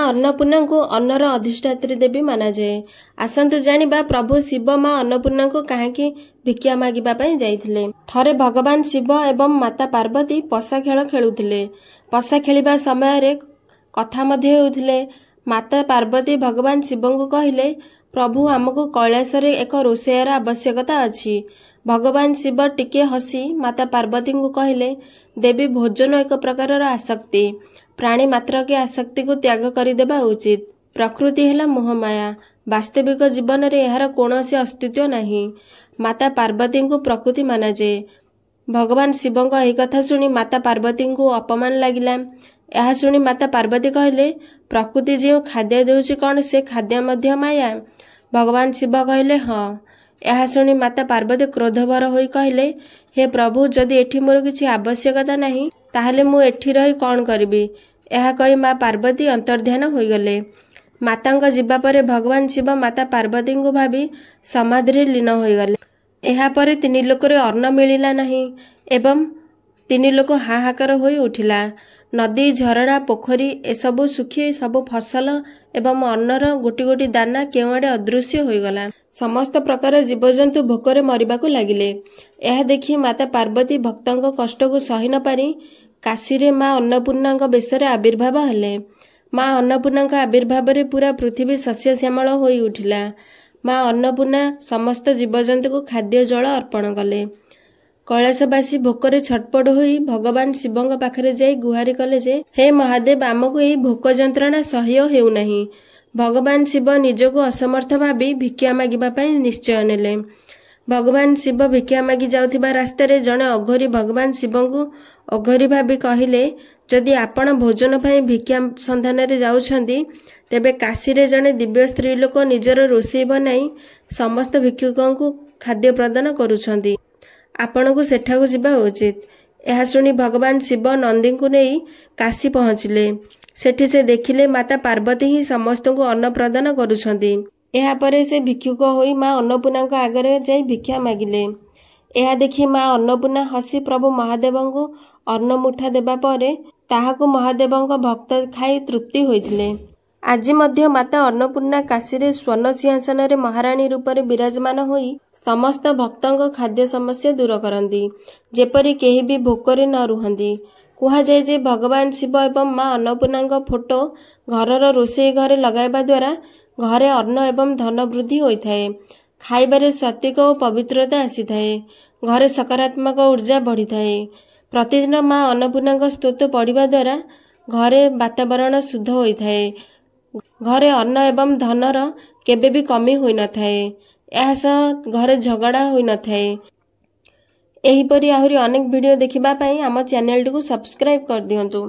अन्नपूर्णा को अन्नर अधिष्ठात्री देवी माना जाए। आसंतु जानिबा प्रभु शिव माँ अन्नपूर्णा को कहाँकि भिक्षा मागिबा पई जाइथिले। थरे भगवान शिव एवं माता पार्वती पशा खेल खेलुथिले। पशा खेलिबा समय रे कथा मध्ये होउथिले। माता पार्वती भगवान शिव को कहिले, प्रभु आमको कैलासरे एक रोषेयर आवश्यकता अछि। भगवान शिव टिके हसी माता पार्वती को कहिले, देवी भोजन एक प्रकार आसक्ति, प्राणी मात्र के आसक्ति को त्याग करदेबा उचित। प्रकृति हेला मोहमाया, वास्तविक जीवन रे एहार कोनोसी अस्तित्व नहीं। माता पार्वती को प्रकृति माना जाए। भगवान शिव एही कथा सुनी माता पार्वती को अपमान लागिला। यह शुणी माता पार्वती कहले, प्रकृति जो खाद्य देउछि कौन से खाद्य मध्य माया? भगवान शिव कहले हाँ। यह शुणी माता पार्वती क्रोधवर होई कहले, हे प्रभु, जदि एठी मोर किछि आवश्यकता नहीं ताहले मु एठी रही कौन करिबी? यह कही माँ पार्वती अंतर्ध्यान होई गले। मातांग जीवा परे भगवान शिव माता पार्वती को भाबी समाधि लीन होई गले। एहा परे तीन लोकरे अन्न मिलिला नहीं एवं तीन लोक हाहाकार होई उठिला। नदी, झरणा, पोखरी एसबु सुखी सबु फसल एवं अन्नर गोटी गोटी दाना केउआडे अदृश्य होईगला। समस्त प्रकार जीवजंतु भोकरे मरिबाकू लागिले। यह देखि माता पार्वती भक्तों कष्ट को सही न पारी काशी रे माँ अन्नपूर्णा बेशरे आविर्भाव हेले। माँ अन्नपूर्णा आविर्भाव रे पूरा पृथ्वी शस्य श्यामल होई उठिला। माँ अन्नपूर्णा समस्त जीवजंतु को खाद्य जल अर्पण कले। कैलासवासी भोकरे छटपट होई भगवान शिवंग पाखरे जाई गुहारी कले जे, हे महादेव, आमको एही भोक जंत्रणा सह्य हेउ नहीं। भगवान शिव निजको असमर्थ भाबी भिक्षा मागिबा पई निश्चय नेले। भगवान शिव भिक्षा मागी जाउथिबा रास्तारे जणे अघोरी भगवान शिवंकु अघोरी भाबी कहिले, जदि आपण भोजन पई भिक्षा संधान रे जाउछंती तेबे काशी रे जणे दिव्य स्त्री लोक निजर रोषेई बनाई समस्त भिक्षुकंकु खाद्य प्रदान करूछंती। आपण को सेठाकू जिबा उचित। यह शुणी भगवान शिव नंदी को नहीं काशी पहुँचिले। सेठी से देखिले माता पार्वती ही समस्त को अन्न प्रदान करुछंती। एहा परे से भिक्षुक होई माँ अन्नपूर्णा को आगरे जाई भिक्षा मागिले। यह देखि माँ अन्नपूर्णा हसी प्रभु महादेव को अन्न मुठा देबा परे ताहाको महादेव भक्त खाई तृप्ति होइथिले। आज मध्य माता अन्नपूर्णा काशी रे स्वर्ण सिंहासन रे महारानी रूप में विराजमान होई समस्त भक्तों खाद्य समस्या दूर करती, जेपरी केही भी भोकरे न रुहंती। कहा जाए जे भगवान शिव एवं माँ अन्नपूर्णा फोटो घरर रोषेई घरे लगाइबा द्वारा घरे अन्न एवं धन वृद्धि होइथाए। खाइबारे सात्विक और पवित्रता आसीथाए। घरे सकारात्मक ऊर्जा बढ़िथाए। प्रतिदिन माँ अन्नपूर्णा स्तोत्र पढ़िबा द्वारा घरे वातावरण शुद्ध होइथाए। घरे अन्न एवं धनर केबे भी कमी होई न थाए। एहासह घरे झगड़ा होई न थाए। एहीपरि आहुरी अनेक वीडियो देखिबा पई आम चैनल को सब्सक्राइब कर दियंतु।